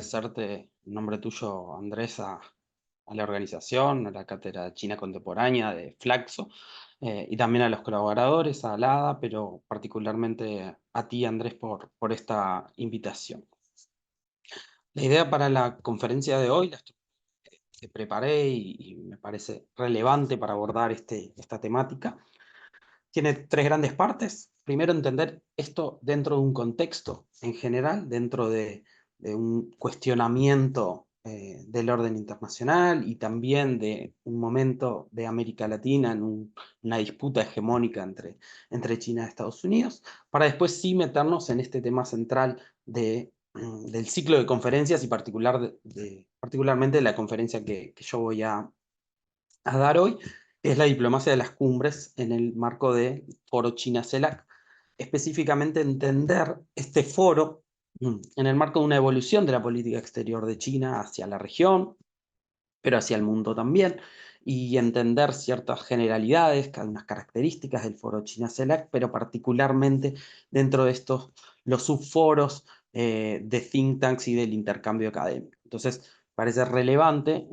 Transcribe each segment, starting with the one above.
agradecerte en nombre tuyo, Andrés, a la organización, a la Cátedra China Contemporánea de Flaxo, y también a los colaboradores, a Alada, pero particularmente a ti, Andrés, por esta invitación. La idea para la conferencia de hoy, que preparé y me parece relevante para abordar esta temática, tiene tres grandes partes. Primero, entender esto dentro de un contexto en general, dentro de un cuestionamiento del orden internacional y también de un momento de América Latina en una disputa hegemónica entre China y Estados Unidos, para después sí meternos en este tema central del ciclo de conferencias y particularmente de la conferencia que yo voy a dar hoy, es la diplomacia de las cumbres en el marco del foro China-CELAC. Específicamente entender este foro en el marco de una evolución de la política exterior de China hacia la región, pero hacia el mundo también, y entender ciertas generalidades, algunas características del foro China-CELAC, pero particularmente dentro de estos, los subforos de think tanks y del intercambio académico. Entonces, parece relevante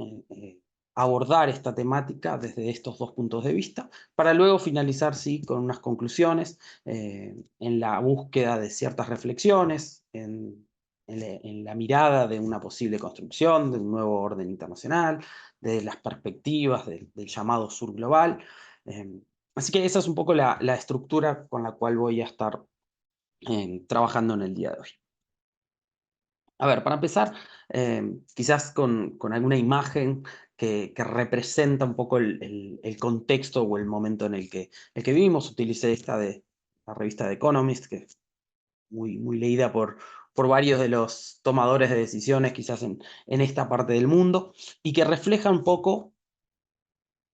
abordar esta temática desde estos dos puntos de vista, para luego finalizar, sí, con unas conclusiones en la búsqueda de ciertas reflexiones, en la mirada de una posible construcción de un nuevo orden internacional, de las perspectivas del llamado sur global. Así que esa es un poco la estructura con la cual voy a estar trabajando en el día de hoy. A ver, para empezar, quizás con alguna imagen que representa un poco el contexto o el momento en el que vivimos. Utilicé esta de la revista The Economist, que es muy leída por varios de los tomadores de decisiones quizás en esta parte del mundo, y que refleja un poco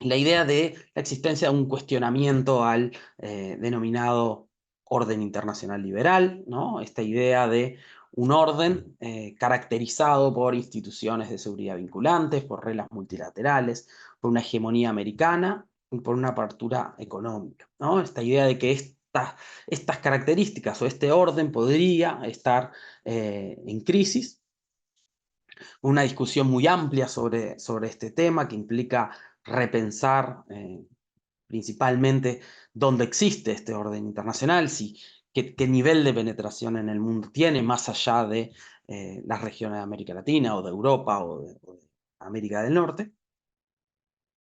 la idea de la existencia de un cuestionamiento al denominado orden internacional liberal, ¿no? Esta idea de un orden caracterizado por instituciones de seguridad vinculantes, por reglas multilaterales, por una hegemonía americana y por una apertura económica, ¿no? Esta idea de que estas características o este orden podría estar en crisis. Una discusión muy amplia sobre este tema que implica repensar principalmente dónde existe este orden internacional, qué nivel de penetración en el mundo tiene, más allá de las regiones de América Latina o de Europa o de América del Norte.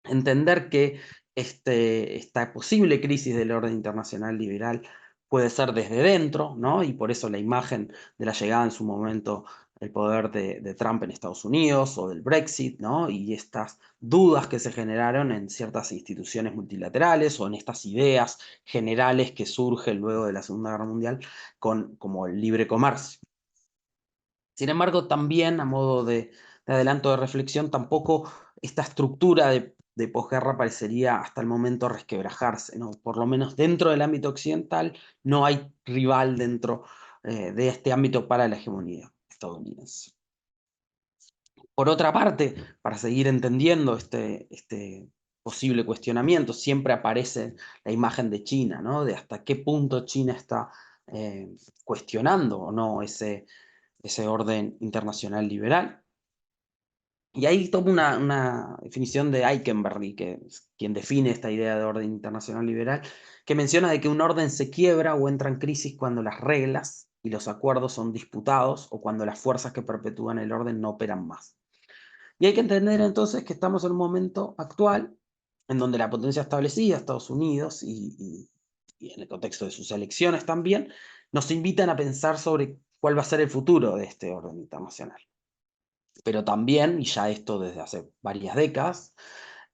Entender que esta posible crisis del orden internacional liberal puede ser desde dentro, ¿no? Y por eso la imagen de la llegada en su momento del poder de Trump en Estados Unidos o del Brexit, ¿no? Y estas dudas que se generaron en ciertas instituciones multilaterales o en estas ideas generales que surgen luego de la Segunda Guerra Mundial como el libre comercio. Sin embargo, también a modo de adelanto de reflexión, tampoco esta estructura de posguerra parecería hasta el momento resquebrajarse, ¿no? Por lo menos dentro del ámbito occidental no hay rival dentro de este ámbito para la hegemonía estadounidense. Por otra parte, para seguir entendiendo este posible cuestionamiento, siempre aparece la imagen de China, ¿no? De hasta qué punto China está cuestionando o no ese orden internacional liberal. Y ahí tomo una definición de Eikenberry, que es quien define esta idea de orden internacional liberal, que menciona de que un orden se quiebra o entra en crisis cuando las reglas y los acuerdos son disputados o cuando las fuerzas que perpetúan el orden no operan más. Y hay que entender entonces que estamos en un momento actual en donde la potencia establecida, Estados Unidos, y en el contexto de sus elecciones también, nos invitan a pensar sobre cuál va a ser el futuro de este orden internacional. Pero también, y ya esto desde hace varias décadas,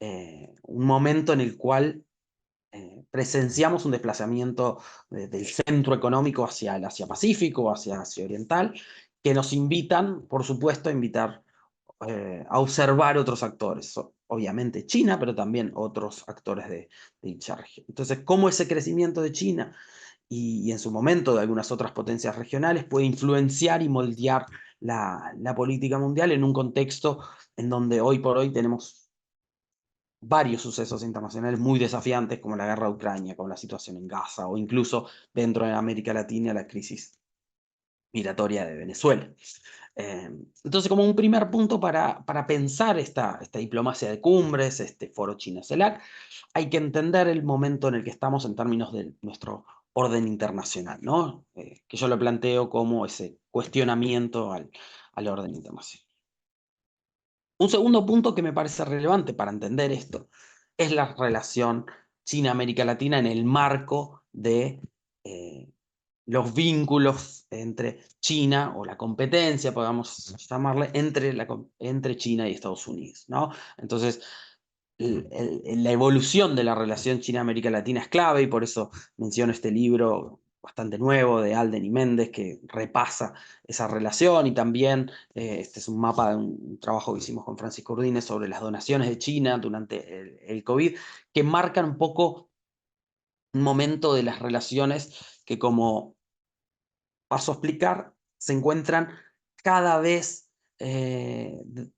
un momento en el cual presenciamos un desplazamiento del centro económico hacia el Asia-Pacífico, hacia Asia Oriental, que nos invitan, por supuesto, a observar otros actores, obviamente China, pero también otros actores de dicha región. Entonces, ¿cómo ese crecimiento de China y en su momento de algunas otras potencias regionales puede influenciar y moldear la política mundial en un contexto en donde hoy por hoy tenemos varios sucesos internacionales muy desafiantes, como la guerra de Ucrania, como la situación en Gaza, o incluso dentro de América Latina la crisis migratoria de Venezuela? Entonces, como un primer punto para pensar esta diplomacia de cumbres, este foro China-CELAC, hay que entender el momento en el que estamos en términos de nuestro orden internacional, ¿no? Que yo lo planteo como ese cuestionamiento al orden internacional. Un segundo punto que me parece relevante para entender esto es la relación China-América Latina en el marco de los vínculos entre China, o la competencia, podemos llamarle, entre China y Estados Unidos, ¿no? Entonces, la evolución de la relación China-América Latina es clave, y por eso menciono este libro bastante nuevo de Alden y Méndez, que repasa esa relación, y también este es un mapa de un trabajo que hicimos con Francisco Urdines sobre las donaciones de China durante el COVID, que marcan un poco un momento de las relaciones que, como paso a explicar, se encuentran cada vez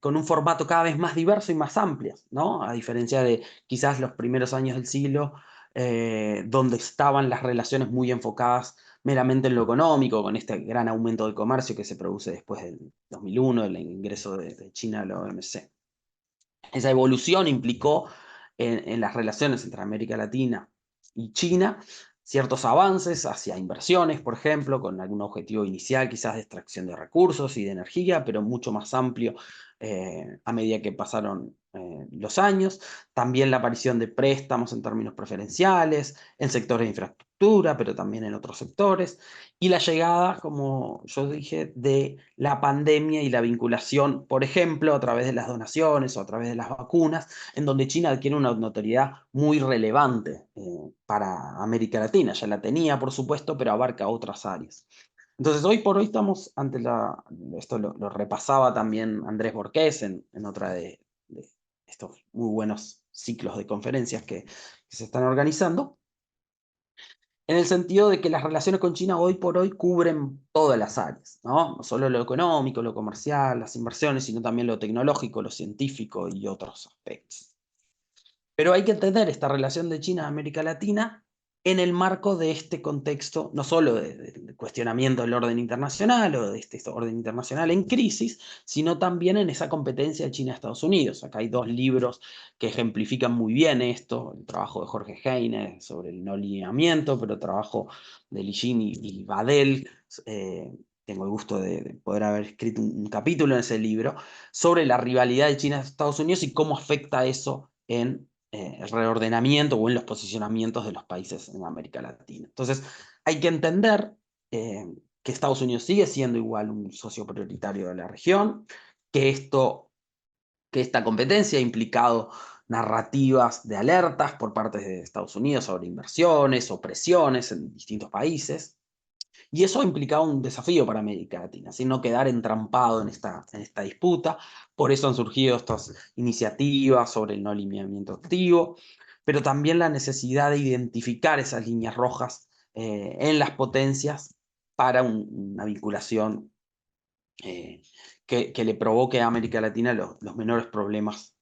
con un formato cada vez más diverso y más amplio, ¿no? A diferencia de quizás los primeros años del siglo, donde estaban las relaciones muy enfocadas meramente en lo económico, con este gran aumento del comercio que se produce después del 2001, el ingreso de China a la OMC. Esa evolución implicó en las relaciones entre América Latina y China ciertos avances hacia inversiones, por ejemplo, con algún objetivo inicial quizás de extracción de recursos y de energía, pero mucho más amplio a medida que pasaron los años. También la aparición de préstamos en términos preferenciales, en sectores de infraestructura, pero también en otros sectores, y la llegada, como yo dije, de la pandemia y la vinculación, por ejemplo, a través de las donaciones o a través de las vacunas, en donde China adquiere una notoriedad muy relevante para América Latina. Ya la tenía, por supuesto, pero abarca otras áreas. Entonces, hoy por hoy estamos ante esto lo repasaba también Andrés Borqués en otra de estos muy buenos ciclos de conferencias que se están organizando, en el sentido de que las relaciones con China hoy por hoy cubren todas las áreas, ¿no? No solo lo económico, lo comercial, las inversiones, sino también lo tecnológico, lo científico y otros aspectos. Pero hay que entender esta relación de China a América Latina en el marco de este contexto, no solo de cuestionamiento del orden internacional o de este orden internacional en crisis, sino también en esa competencia de China-Estados Unidos. Acá hay dos libros que ejemplifican muy bien esto: el trabajo de Jorge Heine sobre el no lineamiento, pero el trabajo de Li Jin y Badel. Tengo el gusto de poder haber escrito un capítulo en ese libro sobre la rivalidad de China-Estados Unidos y cómo afecta eso en el reordenamiento o en los posicionamientos de los países en América Latina. Entonces, hay que entender que Estados Unidos sigue siendo igual un socio prioritario de la región, que esta competencia ha implicado narrativas de alertas por parte de Estados Unidos sobre inversiones o presiones en distintos países. Y eso ha implicado un desafío para América Latina, sin no quedar entrampado en esta disputa. Por eso han surgido estas iniciativas sobre el no alineamiento activo, pero también la necesidad de identificar esas líneas rojas en las potencias para una vinculación que le provoque a América Latina los menores problemas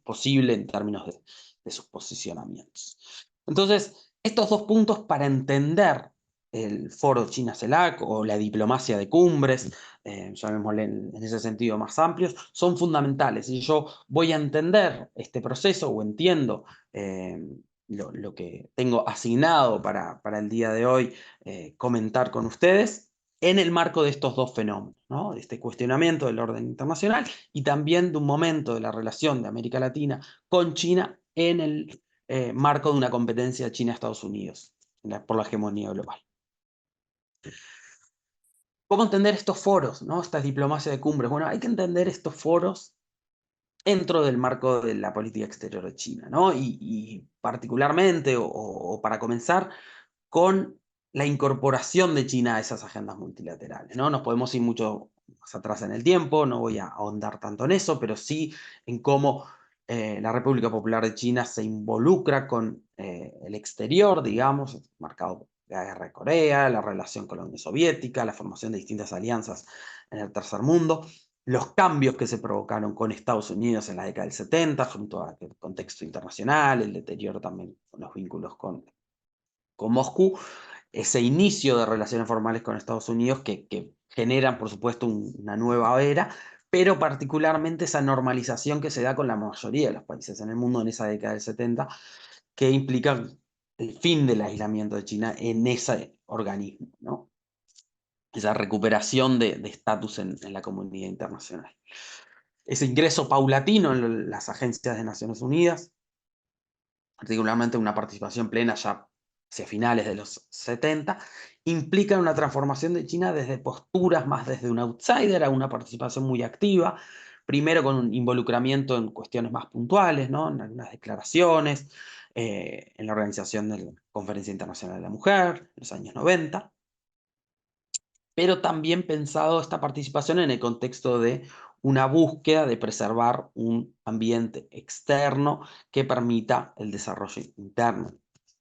posibles en términos de sus posicionamientos. Entonces, estos dos puntos para entender el foro China-CELAC o la diplomacia de cumbres, llamémosle en ese sentido más amplios, son fundamentales. Y yo voy a entender este proceso, o entiendo lo que tengo asignado para el día de hoy comentar con ustedes, en el marco de estos dos fenómenos, ¿no? De este cuestionamiento del orden internacional y también de un momento de la relación de América Latina con China en el marco de una competencia China-Estados Unidos por la hegemonía global. ¿Cómo entender estos foros, ¿no? Estas diplomacias de cumbres? Bueno, hay que entender estos foros dentro del marco de la política exterior de China, ¿no? Y particularmente, o para comenzar, con la incorporación de China a esas agendas multilaterales, ¿no? Nos podemos ir mucho más atrás en el tiempo, no voy a ahondar tanto en eso, pero sí en cómo la República Popular de China se involucra con el exterior, digamos, marcado por la guerra de Corea, la relación con la Unión Soviética, la formación de distintas alianzas en el tercer mundo, los cambios que se provocaron con Estados Unidos en la década del 70, junto al contexto internacional, el deterioro también con los vínculos con Moscú, ese inicio de relaciones formales con Estados Unidos que generan, por supuesto, una nueva era, pero particularmente esa normalización que se da con la mayoría de los países en el mundo en esa década del 70, que implica el fin del aislamiento de China en ese organismo, ¿no? Esa recuperación de estatus en la comunidad internacional. Ese ingreso paulatino en las agencias de Naciones Unidas, particularmente una participación plena ya hacia finales de los 70, implica una transformación de China desde posturas más desde un outsider a una participación muy activa, primero con un involucramiento en cuestiones más puntuales, ¿no? En algunas declaraciones, en la organización de la Conferencia Internacional de la Mujer, en los años 90, pero también pensado esta participación en el contexto de una búsqueda de preservar un ambiente externo que permita el desarrollo interno,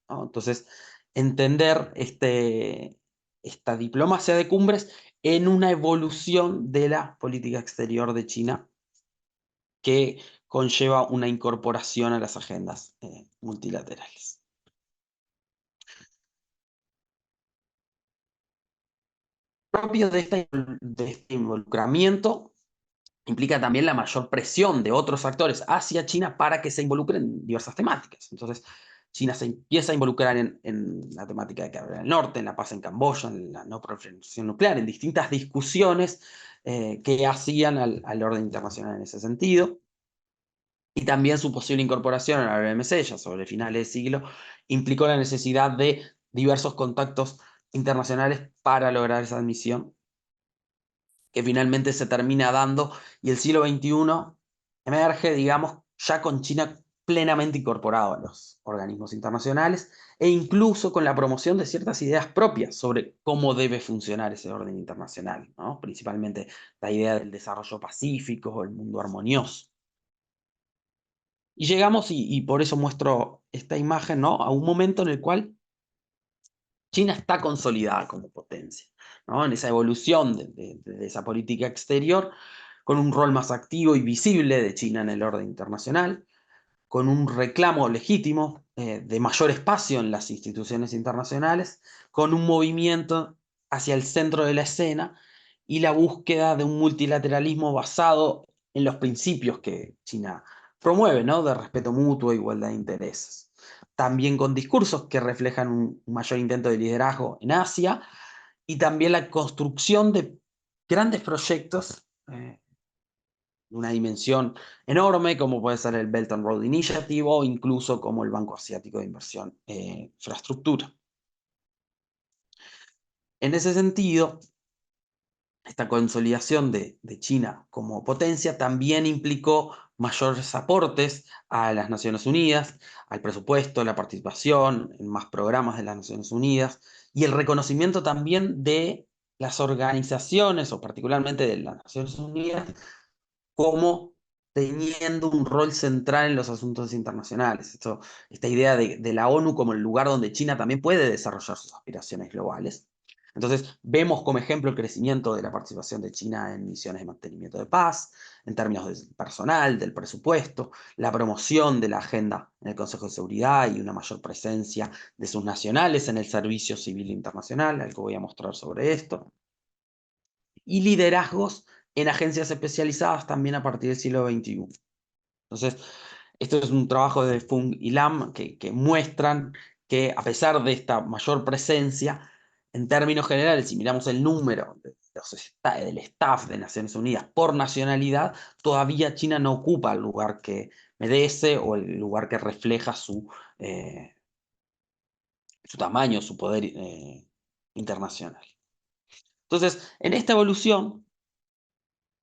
¿no? Entonces, entender esta diplomacia de cumbres en una evolución de la política exterior de China que conlleva una incorporación a las agendas multilaterales. Propio de este involucramiento implica también la mayor presión de otros actores hacia China para que se involucren en diversas temáticas. Entonces, China se empieza a involucrar en la temática de Corea del Norte, en la paz en Camboya, en la no proliferación nuclear, en distintas discusiones que hacían al orden internacional en ese sentido. Y también su posible incorporación a la OMC, ya sobre finales de siglo, implicó la necesidad de diversos contactos internacionales para lograr esa admisión que finalmente se termina dando y el siglo XXI emerge, digamos, ya con China plenamente incorporado a los organismos internacionales e incluso con la promoción de ciertas ideas propias sobre cómo debe funcionar ese orden internacional, ¿no? Principalmente la idea del desarrollo pacífico o el mundo armonioso. Y llegamos, y por eso muestro esta imagen, ¿no? A un momento en el cual China está consolidada como potencia, ¿no? En esa evolución de esa política exterior, con un rol más activo y visible de China en el orden internacional, con un reclamo legítimo de mayor espacio en las instituciones internacionales, con un movimiento hacia el centro de la escena y la búsqueda de un multilateralismo basado en los principios que China promueve, ¿no? De respeto mutuo e igualdad de intereses. También con discursos que reflejan un mayor intento de liderazgo en Asia y también la construcción de grandes proyectos de una dimensión enorme, como puede ser el Belt and Road Initiative o incluso como el Banco Asiático de Inversión e Infraestructura. En ese sentido, esta consolidación de China como potencia también implicó mayores aportes a las Naciones Unidas, al presupuesto, la participación en más programas de las Naciones Unidas y el reconocimiento también de las organizaciones, o particularmente de las Naciones Unidas, como teniendo un rol central en los asuntos internacionales. Esta idea de la ONU como el lugar donde China también puede desarrollar sus aspiraciones globales. Entonces, vemos como ejemplo el crecimiento de la participación de China en misiones de mantenimiento de paz, en términos del personal, del presupuesto, la promoción de la agenda en el Consejo de Seguridad y una mayor presencia de sus nacionales en el servicio civil internacional, algo voy a mostrar sobre esto, y liderazgos en agencias especializadas también a partir del siglo XXI. Entonces, esto es un trabajo de Fung y Lam que muestran que a pesar de esta mayor presencia, en términos generales, si miramos el número del staff de Naciones Unidas por nacionalidad, todavía China no ocupa el lugar que merece o el lugar que refleja su tamaño, su poder internacional. Entonces, en esta evolución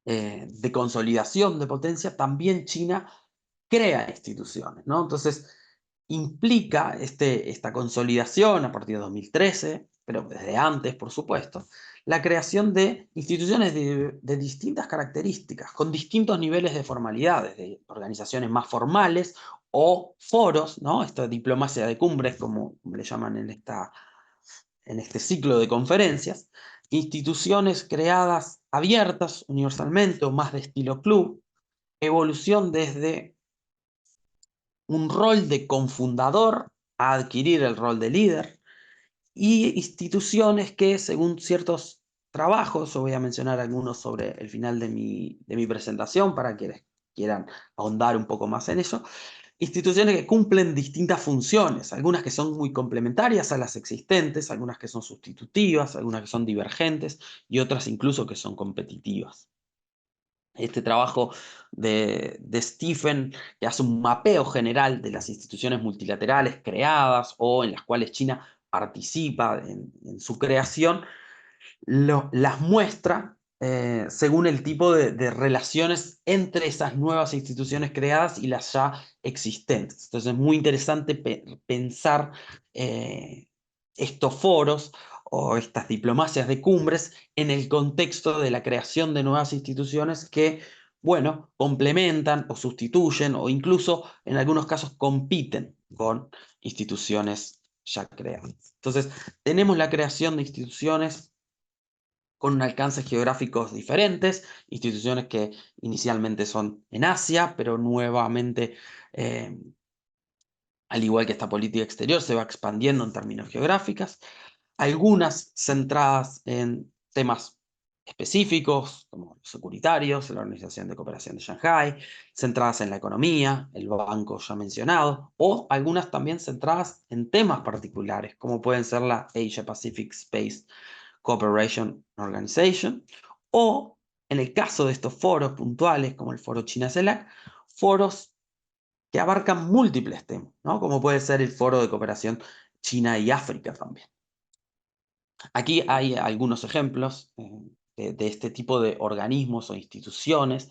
de consolidación de potencia, también China crea instituciones, ¿no? Entonces, implica esta consolidación a partir de 2013, pero desde antes, por supuesto, la creación de instituciones de distintas características, con distintos niveles de formalidad, desde organizaciones más formales o foros, ¿no? Esta diplomacia de cumbres, como le llaman en este ciclo de conferencias, instituciones creadas abiertas universalmente o más de estilo club, evolución desde un rol de confundador a adquirir el rol de líder, y instituciones que, según ciertos trabajos, yo voy a mencionar algunos sobre el final de mi presentación para quienes quieran ahondar un poco más en ello. Instituciones que cumplen distintas funciones, algunas que son muy complementarias a las existentes, algunas que son sustitutivas, algunas que son divergentes y otras incluso que son competitivas. Este trabajo de Stephen, que hace un mapeo general de las instituciones multilaterales creadas o en las cuales China participa en su creación, las muestra según el tipo de relaciones entre esas nuevas instituciones creadas y las ya existentes. Entonces es muy interesante pensar estos foros o estas diplomacias de cumbres en el contexto de la creación de nuevas instituciones que, bueno, complementan o sustituyen o incluso en algunos casos compiten con instituciones ya creadas. Entonces, tenemos la creación de instituciones con alcances geográficos diferentes, instituciones que inicialmente son en Asia, pero nuevamente, al igual que esta política exterior, se va expandiendo en términos geográficos, algunas centradas en temas específicos, como los securitarios, la Organización de Cooperación de Shanghái, centradas en la economía, el banco ya mencionado, o algunas también centradas en temas particulares, como pueden ser la Asia Pacific Space Cooperation Organization, o en el caso de estos foros puntuales, como el foro China-CELAC, foros que abarcan múltiples temas, ¿no? Como puede ser el foro de cooperación China y África también. Aquí hay algunos ejemplos de este tipo de organismos o instituciones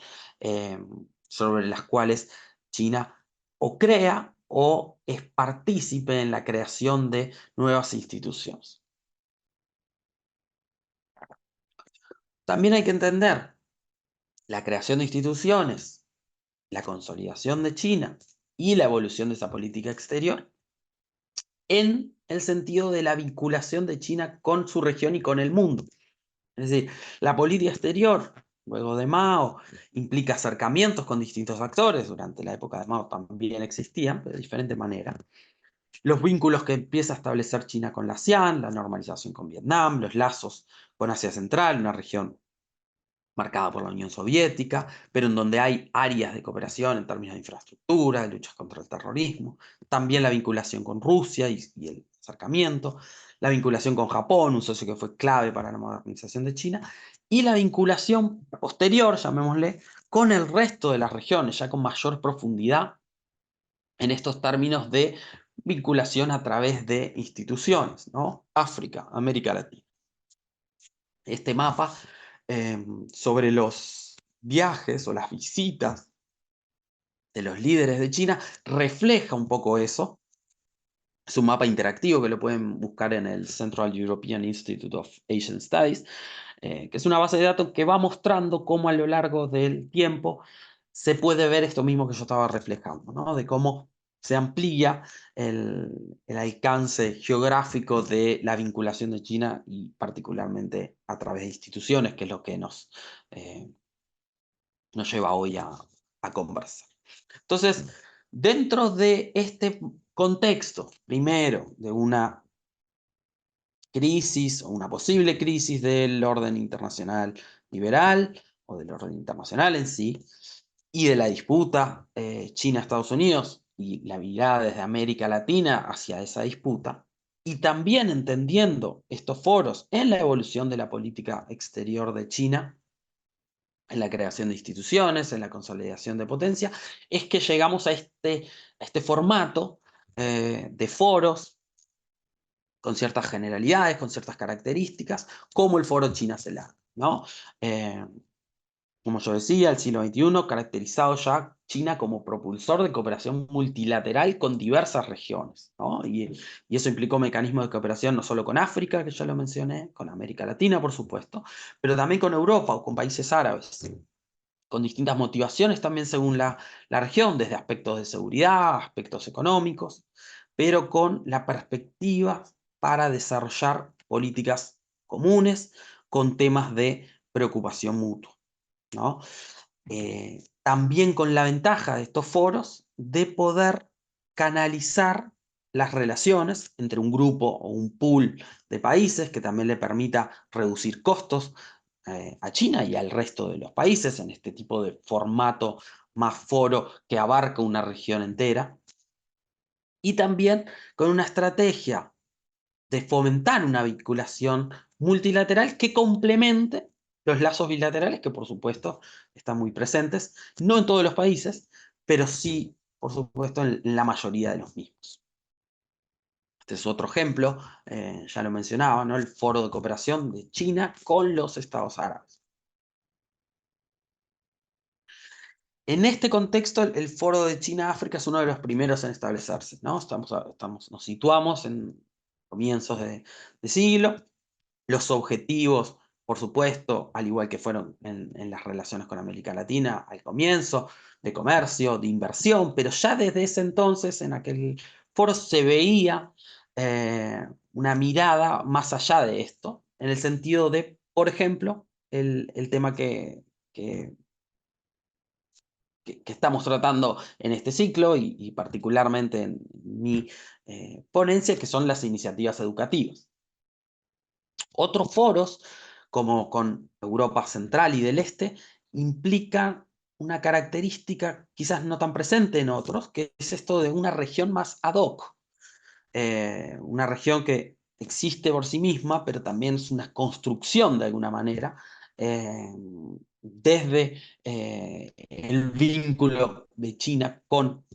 sobre las cuales China o crea o es partícipe en la creación de nuevas instituciones. También hay que entender la creación de instituciones, la consolidación de China y la evolución de esa política exterior en el sentido de la vinculación de China con su región y con el mundo. Es decir, la política exterior, luego de Mao, implica acercamientos con distintos actores. Durante la época de Mao también existían, pero de diferente manera. Los vínculos que empieza a establecer China con la ASEAN, la normalización con Vietnam, los lazos con Asia Central, una región marcada por la Unión Soviética, pero en donde hay áreas de cooperación en términos de infraestructura, de luchas contra el terrorismo, también la vinculación con Rusia y el acercamiento, la vinculación con Japón, un socio que fue clave para la modernización de China, y la vinculación posterior, llamémosle, con el resto de las regiones, ya con mayor profundidad en estos términos de vinculación a través de instituciones, ¿no? África, América Latina. Este mapa sobre los viajes o las visitas de los líderes de China refleja un poco eso. Es un mapa interactivo que lo pueden buscar en el Central European Institute of Asian Studies, que es una base de datos que va mostrando cómo a lo largo del tiempo se puede ver esto mismo que yo estaba reflejando, ¿no? De cómo se amplía el alcance geográfico de la vinculación de China y particularmente a través de instituciones, que es lo que nos lleva hoy a conversar. Entonces, dentro de este contexto, primero, de una crisis o una posible crisis del orden internacional liberal o del orden internacional en sí, y de la disputa China-Estados Unidos y la mirada desde América Latina hacia esa disputa, y también entendiendo estos foros en la evolución de la política exterior de China, en la creación de instituciones, en la consolidación de potencia, es que llegamos a este formato de foros con ciertas generalidades, con ciertas características, como el foro China-CELAC, ¿no? Como yo decía, el siglo XXI caracterizado ya China como propulsor de cooperación multilateral con diversas regiones, ¿no? Y eso implicó mecanismos de cooperación no solo con África, que ya lo mencioné, con América Latina, por supuesto, pero también con Europa o con países árabes, con distintas motivaciones también según la región, desde aspectos de seguridad, aspectos económicos, pero con la perspectiva para desarrollar políticas comunes con temas de preocupación mutua, ¿no? También con la ventaja de estos foros de poder canalizar las relaciones entre un grupo o un pool de países, que también le permita reducir costos a China y al resto de los países en este tipo de formato más foro que abarca una región entera. Y también con una estrategia de fomentar una vinculación multilateral que complemente los lazos bilaterales que por supuesto están muy presentes, no en todos los países, pero sí, por supuesto, en la mayoría de los mismos. Este es otro ejemplo, ya lo mencionaba, ¿no? El Foro de Cooperación de China con los Estados Árabes. En este contexto, el Foro de China-África es uno de los primeros en establecerse, ¿no? Nos situamos en comienzos de siglo. Los objetivos, por supuesto, al igual que fueron en las relaciones con América Latina al comienzo, de comercio, de inversión, pero ya desde ese entonces, en aquel foro, se veía una mirada más allá de esto, en el sentido de, por ejemplo, el tema que, que estamos tratando en este ciclo y particularmente en mi ponencia, que son las iniciativas educativas. Otros foros, como con Europa Central y del Este, implican una característica quizás no tan presente en otros, que es esto de una región más ad hoc, una región que existe por sí misma, pero también es una construcción de alguna manera, desde el vínculo de China con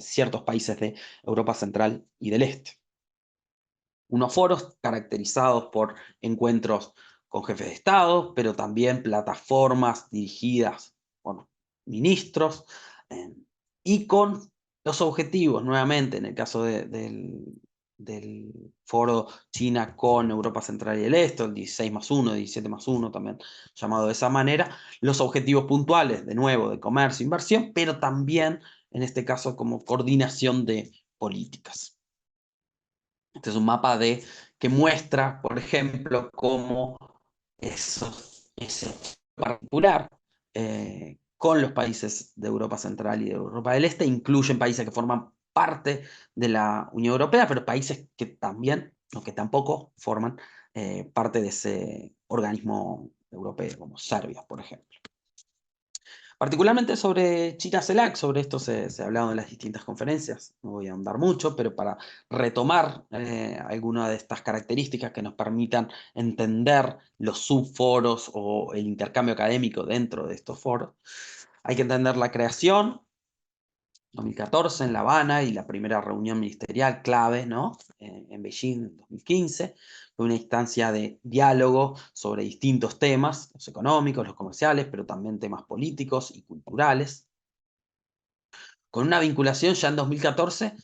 ciertos países de Europa Central y del Este. Unos foros caracterizados por encuentros con jefes de Estado, pero también plataformas dirigidas por ministros y con los objetivos, nuevamente, en el caso del foro China con Europa Central y el Este, el 16+1, 17+1 también llamado de esa manera, los objetivos puntuales, de nuevo, de comercio e inversión, pero también, en este caso, como coordinación de políticas. Este es un mapa que muestra, por ejemplo, cómo ese particular con los países de Europa Central y de Europa del Este incluyen países que forman parte de la Unión Europea, pero países que también, o que tampoco forman parte de ese organismo europeo, como Serbia, por ejemplo. Particularmente sobre China-CELAC, sobre esto se ha hablado en las distintas conferencias, no voy a ahondar mucho, pero para retomar algunas de estas características que nos permitan entender los subforos o el intercambio académico dentro de estos foros, hay que entender la creación, 2014 en La Habana y la primera reunión ministerial clave, ¿no? En Beijing en 2015, una instancia de diálogo sobre distintos temas, los económicos, los comerciales, pero también temas políticos y culturales, con una vinculación ya en 2014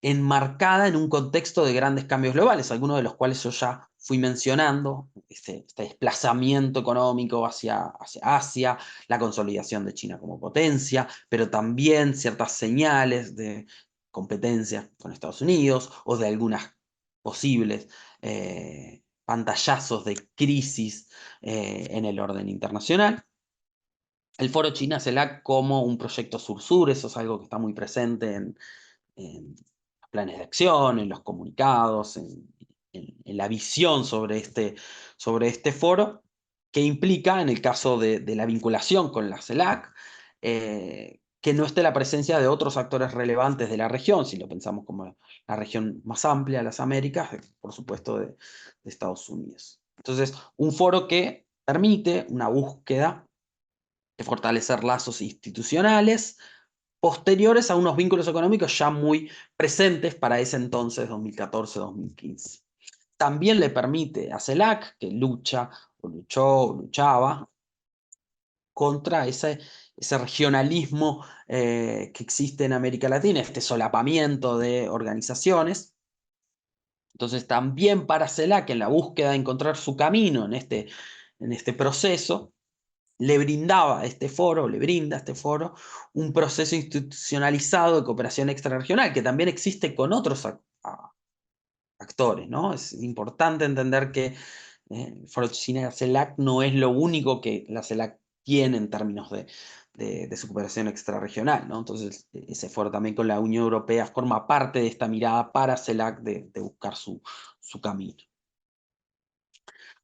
enmarcada en un contexto de grandes cambios globales, algunos de los cuales yo ya fui mencionando, este desplazamiento económico hacia Asia, la consolidación de China como potencia, pero también ciertas señales de competencia con Estados Unidos o de algunas posibles pantallazos de crisis en el orden internacional. El Foro China-CELAC como un proyecto sur-sur, eso es algo que está muy presente en los planes de acción, en los comunicados, en la visión sobre este foro, que implica, en el caso de la vinculación con la CELAC, que no esté la presencia de otros actores relevantes de la región, si lo pensamos como la región más amplia de las Américas, por supuesto de Estados Unidos. Entonces, un foro que permite una búsqueda de fortalecer lazos institucionales, posteriores a unos vínculos económicos ya muy presentes para ese entonces, 2014-2015. También le permite a CELAC, que luchaba contra ese regionalismo que existe en América Latina, este solapamiento de organizaciones. Entonces también para CELAC, en la búsqueda de encontrar su camino en este proceso, le brindaba a este foro, le brinda a este foro, un proceso institucionalizado de cooperación extrarregional, que también existe con otros actores, ¿no? Es importante entender que el Foro China CELAC no es lo único que la CELAC tiene en términos de su cooperación extrarregional, ¿no? Entonces, ese foro también con la Unión Europea forma parte de esta mirada para CELAC de buscar su camino.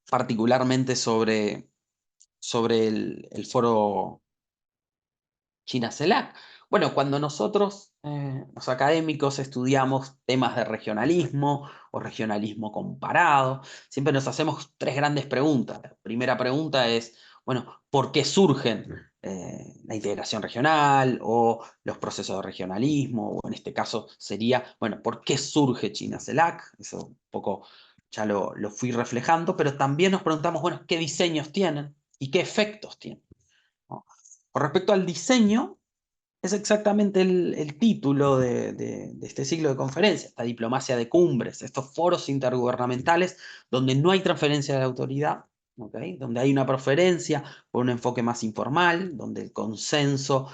Particularmente sobre el foro China-CELAC. Bueno, cuando nosotros, los académicos, estudiamos temas de regionalismo o regionalismo comparado, siempre nos hacemos tres grandes preguntas. La primera pregunta es, bueno, ¿por qué surgen la integración regional o los procesos de regionalismo? O en este caso sería, bueno, ¿por qué surge China-CELAC? Eso un poco ya lo fui reflejando, pero también nos preguntamos, bueno, ¿qué diseños tienen y qué efectos tienen? ¿No? Con respecto al diseño, es exactamente el título de este ciclo de conferencias, esta diplomacia de cumbres, estos foros intergubernamentales donde no hay transferencia de autoridad, ¿okay? Donde hay una preferencia por un enfoque más informal, donde el consenso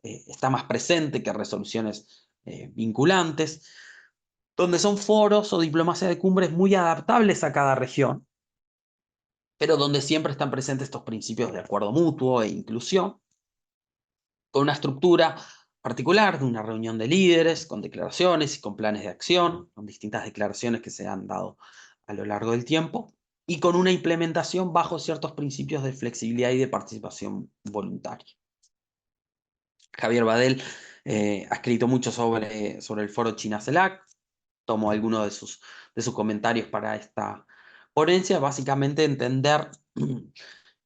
está más presente que resoluciones vinculantes, donde son foros o diplomacia de cumbres muy adaptables a cada región, pero donde siempre están presentes estos principios de acuerdo mutuo e inclusión, con una estructura particular de una reunión de líderes, con declaraciones y con planes de acción, con distintas declaraciones que se han dado a lo largo del tiempo, y con una implementación bajo ciertos principios de flexibilidad y de participación voluntaria. Javier Badel ha escrito mucho sobre el foro China-CELAC, tomo algunos de sus comentarios para esta ponencia, básicamente entender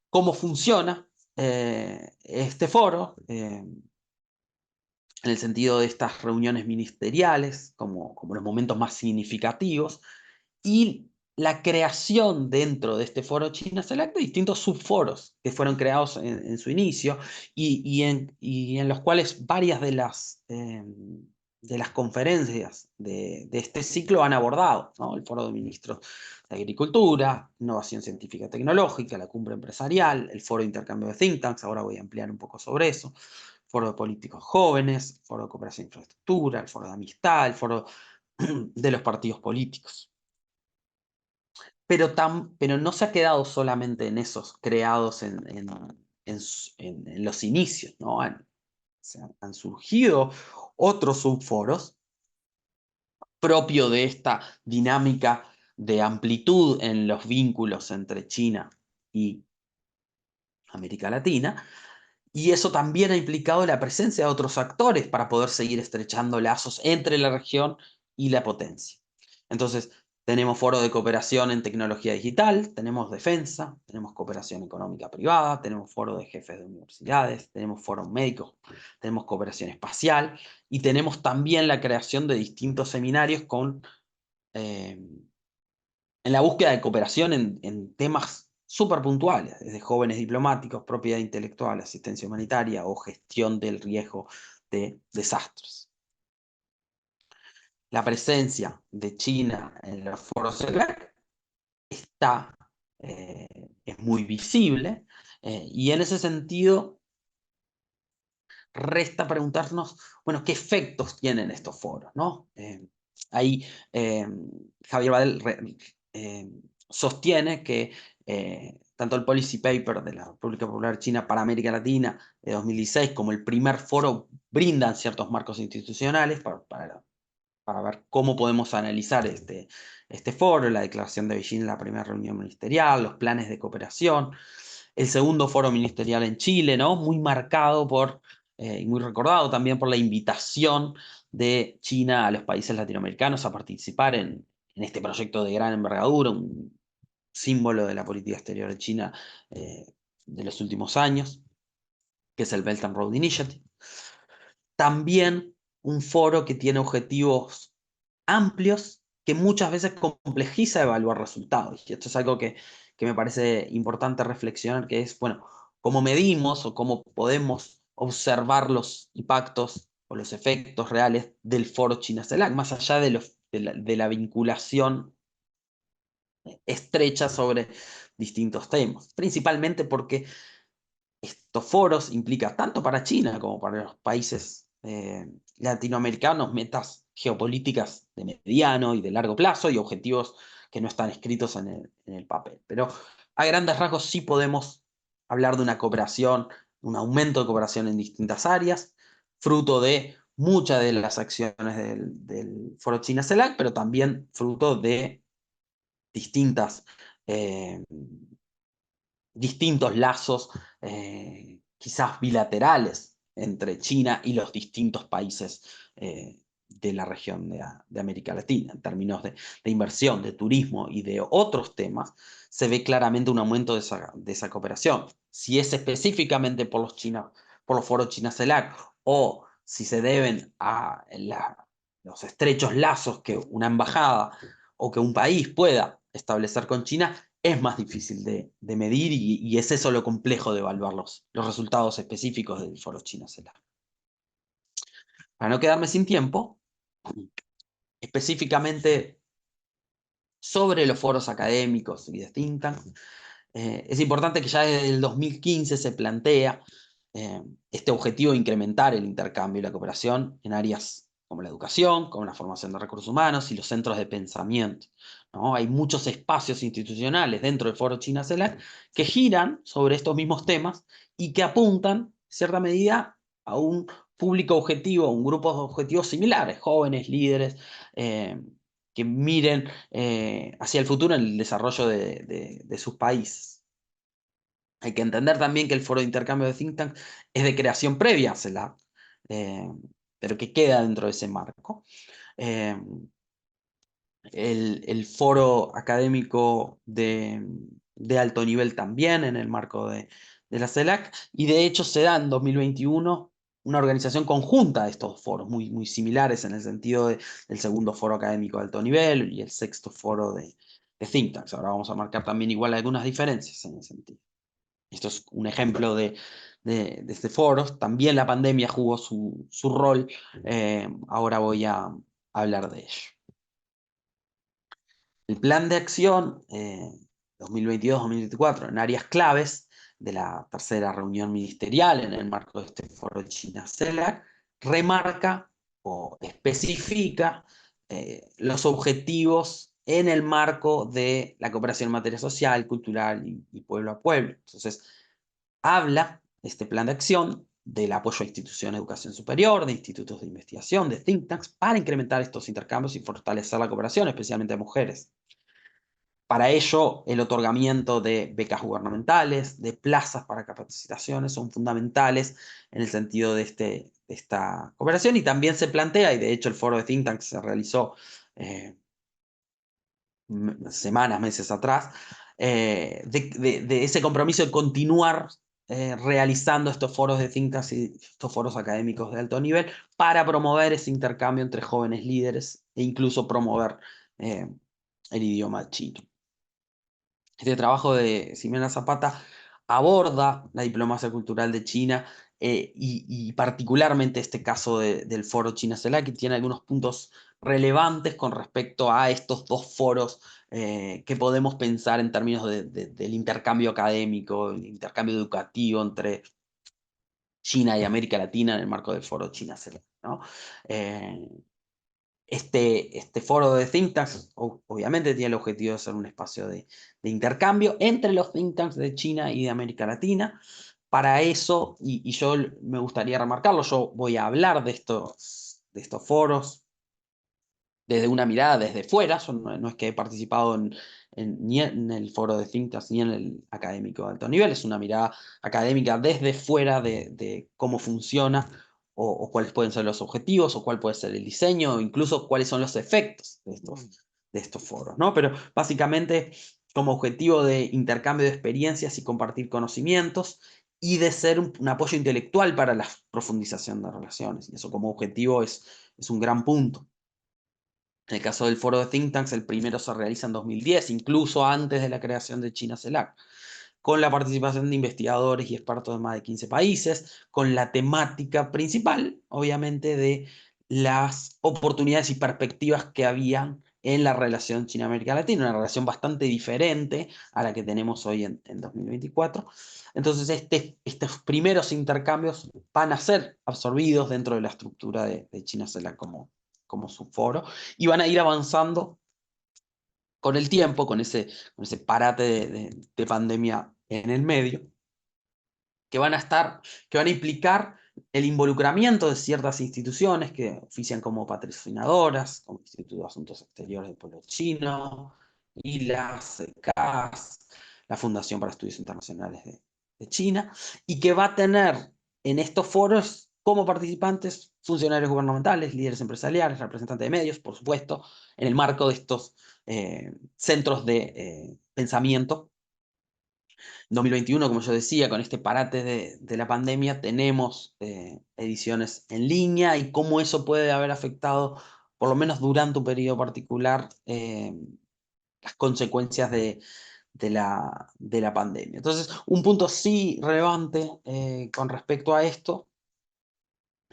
cómo funciona este foro, en el sentido de estas reuniones ministeriales, como los momentos más significativos, y la creación dentro de este foro China-CELAC de distintos subforos que fueron creados en su inicio y en los cuales varias de las conferencias de este ciclo han abordado, ¿no? El foro de ministros de Agricultura, Innovación Científica y Tecnológica, la cumbre empresarial, el foro de intercambio de think tanks, ahora voy a ampliar un poco sobre eso, foro de políticos jóvenes, foro de cooperación e infraestructura, el foro de amistad, el foro de los partidos políticos. Pero no se ha quedado solamente en esos creados en los inicios, ¿no? Han surgido otros subforos propio de esta dinámica de amplitud en los vínculos entre China y América Latina, y eso también ha implicado la presencia de otros actores para poder seguir estrechando lazos entre la región y la potencia. Entonces, tenemos foro de cooperación en tecnología digital, tenemos defensa, tenemos cooperación económica privada, tenemos foro de jefes de universidades, tenemos foros médicos, tenemos cooperación espacial y tenemos también la creación de distintos seminarios en la búsqueda de cooperación en temas súper puntuales, desde jóvenes diplomáticos, propiedad intelectual, asistencia humanitaria o gestión del riesgo de desastres. La presencia de China en los foros CELAC es muy visible, y en ese sentido resta preguntarnos, bueno, ¿qué efectos tienen estos foros, ¿no? Ahí Javier Badel sostiene que tanto el Policy Paper de la República Popular China para América Latina de 2016 como el primer foro brindan ciertos marcos institucionales para ver cómo podemos analizar este foro, la declaración de Beijing en la primera reunión ministerial, los planes de cooperación, el segundo foro ministerial en Chile, ¿no? Muy marcado y muy recordado también por la invitación de China a los países latinoamericanos a participar en este proyecto de gran envergadura, un símbolo de la política exterior de China de los últimos años, que es el Belt and Road Initiative. También un foro que tiene objetivos amplios que muchas veces complejiza evaluar resultados. Y esto es algo que me parece importante reflexionar, que es, bueno, cómo medimos o cómo podemos observar los impactos o los efectos reales del foro China-CELAC, más allá de la vinculación estrecha sobre distintos temas, principalmente porque estos foros implican tanto para China como para los países latinoamericanos metas geopolíticas de mediano y de largo plazo y objetivos que no están escritos en el papel. Pero a grandes rasgos sí podemos hablar de una cooperación un aumento de cooperación en distintas áreas, fruto de muchas de las acciones del Foro China-CELAC, pero también fruto de distintas distintos lazos, quizás bilaterales, entre China y los distintos países de la región de América Latina. En términos de inversión, de turismo y de otros temas, se ve claramente un aumento de esa cooperación. Si es específicamente por los foros China-CELAC o si se deben a los estrechos lazos que una embajada o que un país pueda establecer con China, es más difícil de medir y es eso lo complejo de evaluar los resultados específicos del foro China-CELAC. Para no quedarme sin tiempo, específicamente sobre los foros académicos y de think tank, es importante que ya desde el 2015 se plantea este objetivo de incrementar el intercambio y la cooperación en áreas como la educación, como la formación de recursos humanos y los centros de pensamiento, ¿no? Hay muchos espacios institucionales dentro del Foro China-CELAC que giran sobre estos mismos temas y que apuntan, en cierta medida, a un público objetivo, a un grupo de objetivos similares, jóvenes, líderes, que miren hacia el futuro en el desarrollo de sus países. Hay que entender también que el foro de intercambio de think tank es de creación previa a CELAC, pero que queda dentro de ese marco. Eh, el foro académico de alto nivel también en el marco de la CELAC, y de hecho se da en 2021 una organización conjunta de estos foros, muy similares en el sentido del segundo foro académico de alto nivel y el sexto foro de think tanks. Ahora vamos a marcar también igual algunas diferencias en ese sentido. Esto es un ejemplo de este foro. También la pandemia jugó su rol. Ahora voy a hablar de ello. El plan de acción 2022-2024 en áreas claves de la tercera reunión ministerial en el marco de este foro China-CELAC remarca o especifica los objetivos en el marco de la cooperación en materia social, cultural y pueblo a pueblo. Entonces, habla este plan de acción del apoyo a instituciones de educación superior, de institutos de investigación, de think tanks, para incrementar estos intercambios y fortalecer la cooperación, especialmente a mujeres. Para ello, el otorgamiento de becas gubernamentales, de plazas para capacitaciones, son fundamentales en el sentido de esta cooperación, y también se plantea, y de hecho el foro de think tanks se realizó semanas, meses atrás, de ese compromiso de continuar realizando estos foros de think tanks y estos foros académicos de alto nivel para promover ese intercambio entre jóvenes líderes e incluso promover el idioma chino. Este trabajo de Ximena Zapata aborda la diplomacia cultural de China y particularmente este caso del foro China-CELAC, que tiene algunos puntos relevantes con respecto a estos dos foros que podemos pensar en términos del intercambio académico, el intercambio educativo entre China y América Latina en el marco del foro China-CELAC, ¿no? Este foro de think tanks obviamente tiene el objetivo de ser un espacio de intercambio entre los think tanks de China y de América Latina. Para eso, y yo me gustaría remarcarlo, yo voy a hablar de estos foros desde una mirada desde fuera. Yo no es que he participado ni en el foro de think tanks ni en el académico de alto nivel, es una mirada académica desde fuera de cómo funciona o cuáles pueden ser los objetivos o cuál puede ser el diseño o incluso cuáles son los efectos de estos foros, ¿no? Pero básicamente como objetivo de intercambio de experiencias y compartir conocimientos y de ser un apoyo intelectual para la profundización de relaciones. Y eso como objetivo es un gran punto. En el caso del foro de think tanks, el primero se realiza en 2010, incluso antes de la creación de China-CELAC, con la participación de investigadores y expertos de más de 15 países, con la temática principal, obviamente, de las oportunidades y perspectivas que habían en la relación China-América Latina, una relación bastante diferente a la que tenemos hoy en 2024. Entonces, estos primeros intercambios van a ser absorbidos dentro de la estructura de China-CELAC como su foro, y van a ir avanzando con el tiempo, con ese parate de pandemia en el medio, que van a implicar el involucramiento de ciertas instituciones que ofician como patrocinadoras, como el Instituto de Asuntos Exteriores del Pueblo Chino, ILAS, CAS, la Fundación para Estudios Internacionales de China, y que va a tener en estos foros como participantes funcionarios gubernamentales, líderes empresariales, representantes de medios, por supuesto, en el marco de estos centros de pensamiento. 2021, como yo decía, con este parate de la pandemia, tenemos ediciones en línea y cómo eso puede haber afectado, por lo menos durante un periodo particular, las consecuencias de la pandemia. Entonces, un punto sí relevante con respecto a esto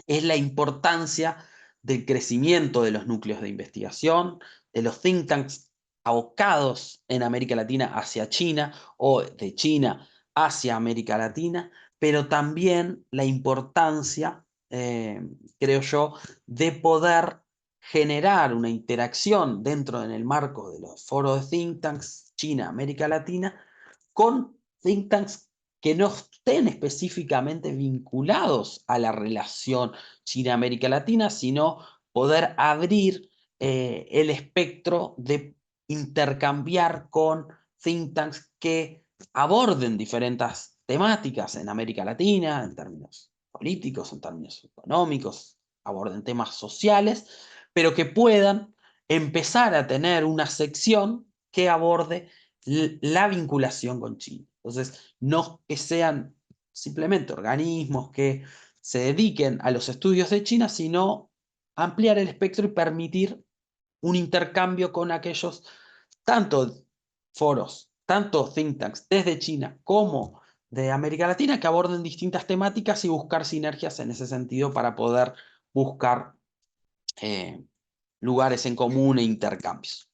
es la importancia del crecimiento de los núcleos de investigación, de los think tanks abocados en América Latina hacia China o de China hacia América Latina, pero también la importancia, creo yo, de poder generar una interacción dentro en el marco de los foros de think tanks China-América Latina con think tanks que no estén específicamente vinculados a la relación China-América Latina, sino poder abrir el espectro de intercambiar con think tanks que aborden diferentes temáticas en América Latina, en términos políticos, en términos económicos, aborden temas sociales, pero que puedan empezar a tener una sección que aborde la vinculación con China. Entonces, no que sean simplemente organismos que se dediquen a los estudios de China, sino ampliar el espectro y permitir un intercambio con aquellos tanto foros, tanto think tanks desde China como de América Latina que aborden distintas temáticas y buscar sinergias en ese sentido para poder buscar lugares en común e intercambios.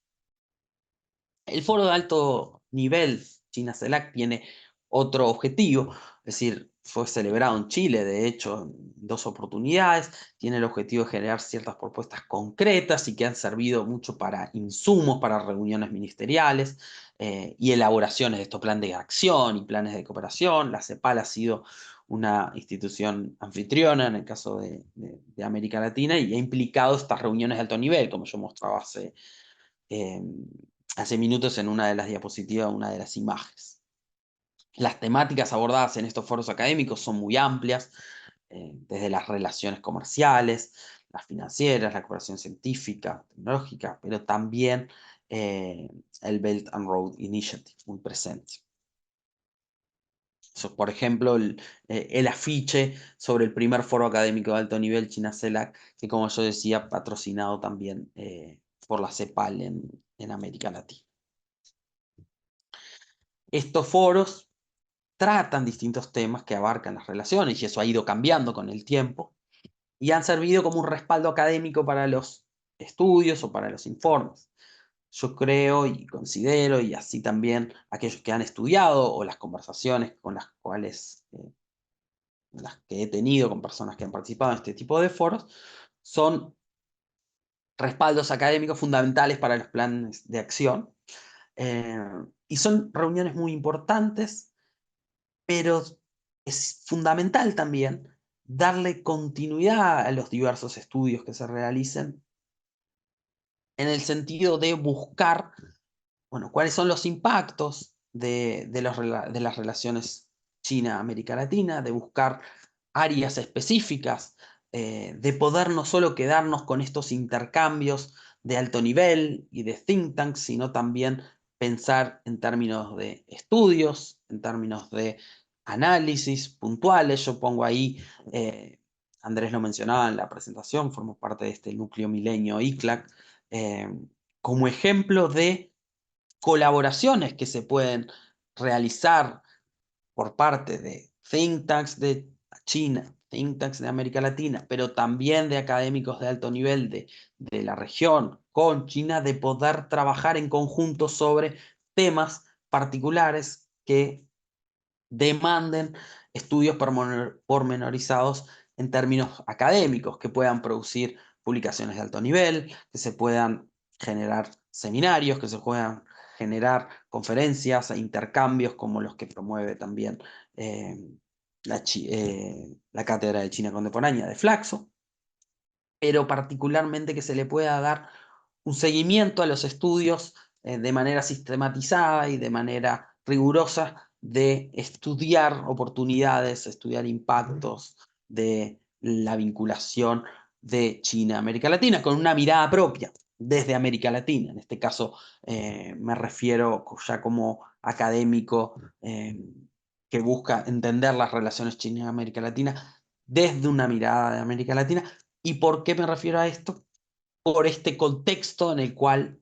El foro de alto nivel, China CELAC, tiene otro objetivo, es decir, fue celebrado en Chile, de hecho, en 2 oportunidades, tiene el objetivo de generar ciertas propuestas concretas y que han servido mucho para insumos, para reuniones ministeriales y elaboraciones de estos planes de acción y planes de cooperación. La CEPAL ha sido una institución anfitriona en el caso de América Latina y ha implicado estas reuniones de alto nivel, como yo mostraba eh, hace minutos en una de las diapositivas, una de las imágenes. Las temáticas abordadas en estos foros académicos son muy amplias, desde las relaciones comerciales, las financieras, la cooperación científica, tecnológica, pero también el Belt and Road Initiative, muy presente. Por ejemplo, el afiche sobre el primer foro académico de alto nivel, China CELAC, que como yo decía, patrocinado también por la CEPAL en América Latina. Estos foros tratan distintos temas que abarcan las relaciones y eso ha ido cambiando con el tiempo y han servido como un respaldo académico para los estudios o para los informes. Yo creo y considero, y así también aquellos que han estudiado o las conversaciones con las cuales las que he tenido con personas que han participado en este tipo de foros, son respaldos académicos fundamentales para los planes de acción. Y son reuniones muy importantes, pero es fundamental también darle continuidad a los diversos estudios que se realicen en el sentido de buscar, bueno, cuáles son los impactos de las relaciones China-América Latina, de buscar áreas específicas, de poder no solo quedarnos con estos intercambios de alto nivel y de think tanks, sino también pensar en términos de estudios, en términos de análisis puntuales. Yo pongo ahí, Andrés lo mencionaba en la presentación, formo parte de este núcleo milenio ICLAC, como ejemplo de colaboraciones que se pueden realizar por parte de think tanks de China, think tanks de América Latina, pero también de académicos de alto nivel de la región con China, de poder trabajar en conjunto sobre temas particulares que demanden estudios pormenorizados en términos académicos, que puedan producir publicaciones de alto nivel, que se puedan generar seminarios, que se puedan generar conferencias e intercambios como los que promueve también la cátedra de China contemporánea de Flaxo, pero particularmente que se le pueda dar un seguimiento a los estudios de manera sistematizada y de manera rigurosa de estudiar oportunidades, estudiar impactos de la vinculación de China a América Latina con una mirada propia desde América Latina. En este caso me refiero ya como académico que busca entender las relaciones China-América Latina desde una mirada de América Latina. ¿Y por qué me refiero a esto? Por este contexto en el cual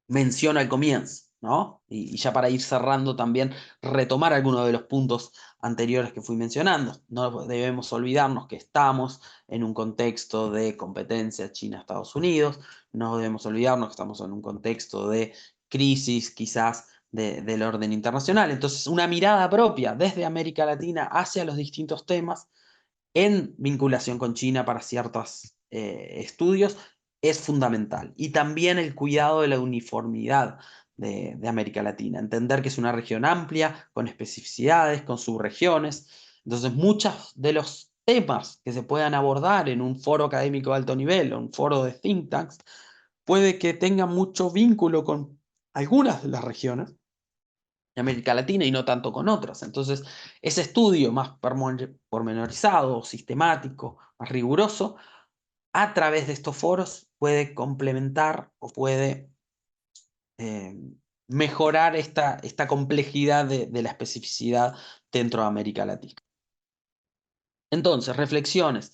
menciono al comienzo, ¿no? Y ya para ir cerrando también, retomar algunos de los puntos anteriores que fui mencionando. No debemos olvidarnos que estamos en un contexto de competencia China-Estados Unidos, no debemos olvidarnos que estamos en un contexto de crisis quizás del orden internacional. Entonces, una mirada propia desde América Latina hacia los distintos temas en vinculación con China para ciertos estudios es fundamental. Y también el cuidado de la uniformidad de América Latina. Entender que es una región amplia, con especificidades, con subregiones. Entonces, muchos de los temas que se puedan abordar en un foro académico de alto nivel o un foro de think tanks puede que tengan mucho vínculo con algunas de las regiones de América Latina y no tanto con otras. Entonces, ese estudio más pormenorizado, sistemático, más riguroso, a través de estos foros puede complementar o puede eh, mejorar esta complejidad de la especificidad dentro de América Latina. Entonces, reflexiones.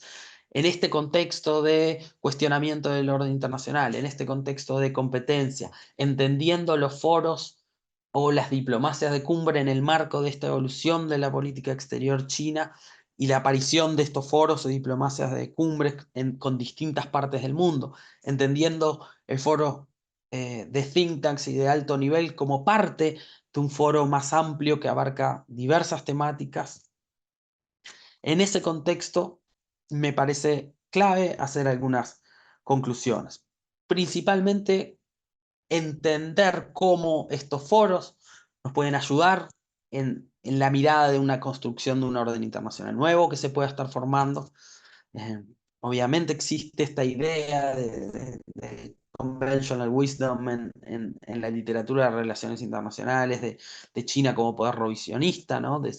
En este contexto de cuestionamiento del orden internacional, en este contexto de competencia, entendiendo los foros o las diplomacias de cumbre en el marco de esta evolución de la política exterior china y la aparición de estos foros o diplomacias de cumbre con distintas partes del mundo, entendiendo el foro de think tanks y de alto nivel como parte de un foro más amplio que abarca diversas temáticas. En ese contexto, me parece clave hacer algunas conclusiones. Principalmente, entender cómo estos foros nos pueden ayudar en la mirada de una construcción de un orden internacional nuevo que se pueda estar formando. Eh, Obviamente existe esta idea de conventional wisdom en la literatura de relaciones internacionales, de China como poder revisionista, ¿no? de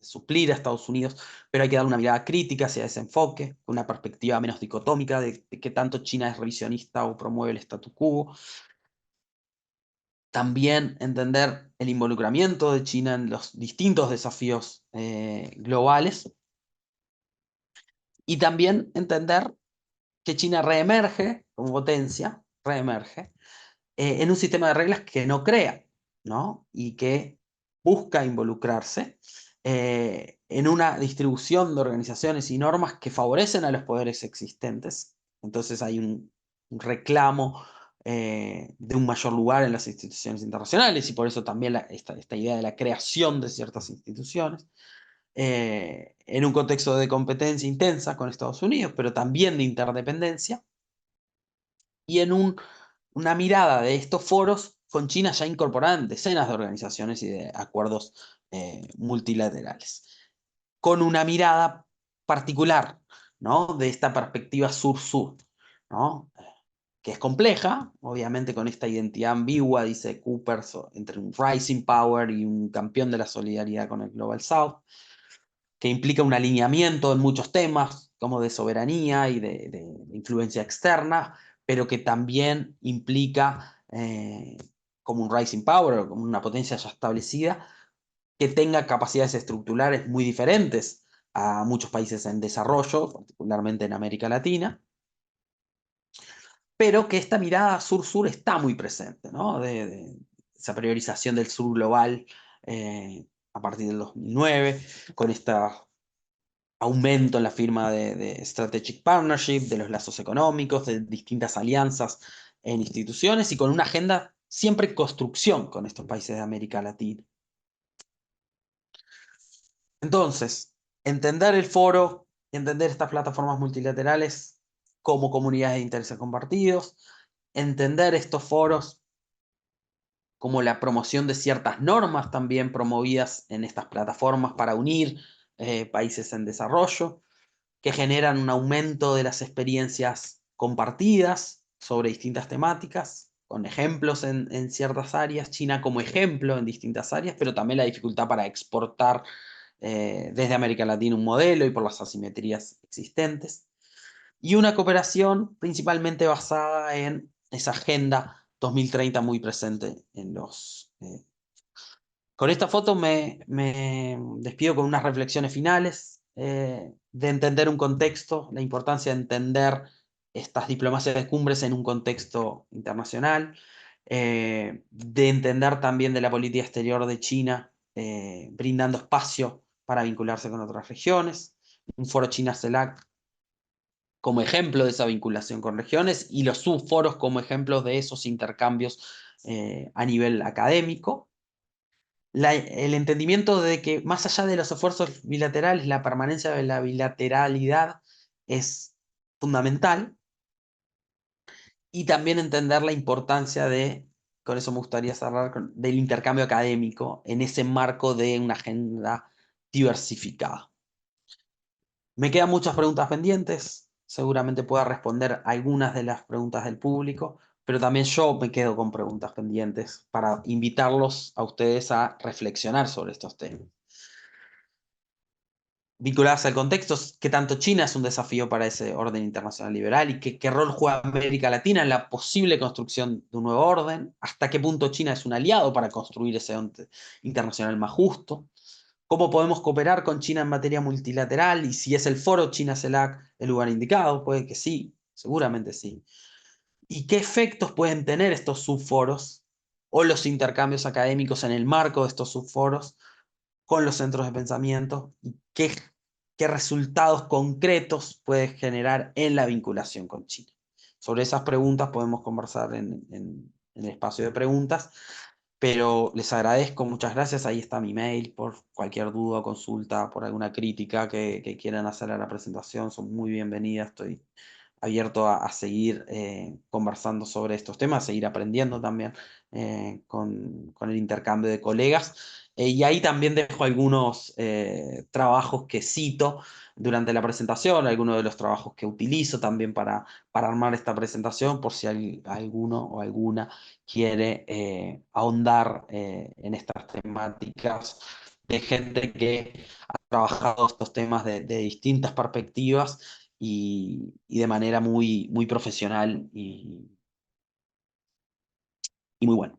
suplir a Estados Unidos, pero hay que dar una mirada crítica hacia ese enfoque, una perspectiva menos dicotómica de qué tanto China es revisionista o promueve el statu quo. También entender el involucramiento de China en los distintos desafíos globales y también entender que China reemerge como potencia, reemerge, en un sistema de reglas que no crea, ¿no? Y que busca involucrarse en una distribución de organizaciones y normas que favorecen a los poderes existentes. Entonces hay un reclamo de un mayor lugar en las instituciones internacionales y por eso también esta idea de la creación de ciertas instituciones en un contexto de competencia intensa con Estados Unidos, pero también de interdependencia, y en una mirada de estos foros con China ya incorporada en decenas de organizaciones y de acuerdos multilaterales, con una mirada particular, ¿no? De esta perspectiva sur-sur, ¿no? Que es compleja, obviamente con esta identidad ambigua, dice Cooper, entre un rising power y un campeón de la solidaridad con el Global South, que implica un alineamiento en muchos temas, como de soberanía y de influencia externa, pero que también implica como un rising power, o como una potencia ya establecida, que tenga capacidades estructurales muy diferentes a muchos países en desarrollo, particularmente en América Latina, pero que esta mirada sur-sur está muy presente, ¿no? De esa priorización del sur global a partir del 2009, con esta aumento en la firma de Strategic Partnership, de los lazos económicos, de distintas alianzas en instituciones y con una agenda siempre en construcción con estos países de América Latina. Entonces, entender el foro, entender estas plataformas multilaterales como comunidades de intereses compartidos, entender estos foros como la promoción de ciertas normas también promovidas en estas plataformas para unir países en desarrollo, que generan un aumento de las experiencias compartidas sobre distintas temáticas, con ejemplos en ciertas áreas, China como ejemplo en distintas áreas, pero también la dificultad para exportar desde América Latina un modelo y por las asimetrías existentes. Y una cooperación principalmente basada en esa agenda 2030 muy presente en los... Con esta foto me despido con unas reflexiones finales de entender un contexto, la importancia de entender estas diplomacias de cumbres en un contexto internacional, de entender también de la política exterior de China, brindando espacio para vincularse con otras regiones, un foro China-CELAC como ejemplo de esa vinculación con regiones y los subforos como ejemplos de esos intercambios a nivel académico. El entendimiento de que más allá de los esfuerzos bilaterales, la permanencia de la bilateralidad es fundamental y también entender la importancia de, con eso me gustaría cerrar, del intercambio académico en ese marco de una agenda diversificada. Me quedan muchas preguntas pendientes, seguramente pueda responder algunas de las preguntas del público, pero también yo me quedo con preguntas pendientes para invitarlos a ustedes a reflexionar sobre estos temas. Vinculadas al contexto, qué tanto China es un desafío para ese orden internacional liberal y qué rol juega América Latina en la posible construcción de un nuevo orden, hasta qué punto China es un aliado para construir ese orden internacional más justo, cómo podemos cooperar con China en materia multilateral y si es el foro China-CELAC el lugar indicado, puede que sí, seguramente sí. ¿Y qué efectos pueden tener estos subforos o los intercambios académicos en el marco de estos subforos con los centros de pensamiento y qué resultados concretos puede generar en la vinculación con China? Sobre esas preguntas podemos conversar en el espacio de preguntas, pero les agradezco, muchas gracias. Ahí está mi mail por cualquier duda o consulta, por alguna crítica que quieran hacer a la presentación. Son muy bienvenidas. Estoy abierto a seguir conversando sobre estos temas, seguir aprendiendo también con el intercambio de colegas. Y ahí también dejo algunos trabajos que cito durante la presentación, algunos de los trabajos que utilizo también para armar esta presentación, por si alguno o alguna quiere ahondar en estas temáticas de gente que ha trabajado estos temas de distintas perspectivas y de manera muy, muy profesional y muy buena.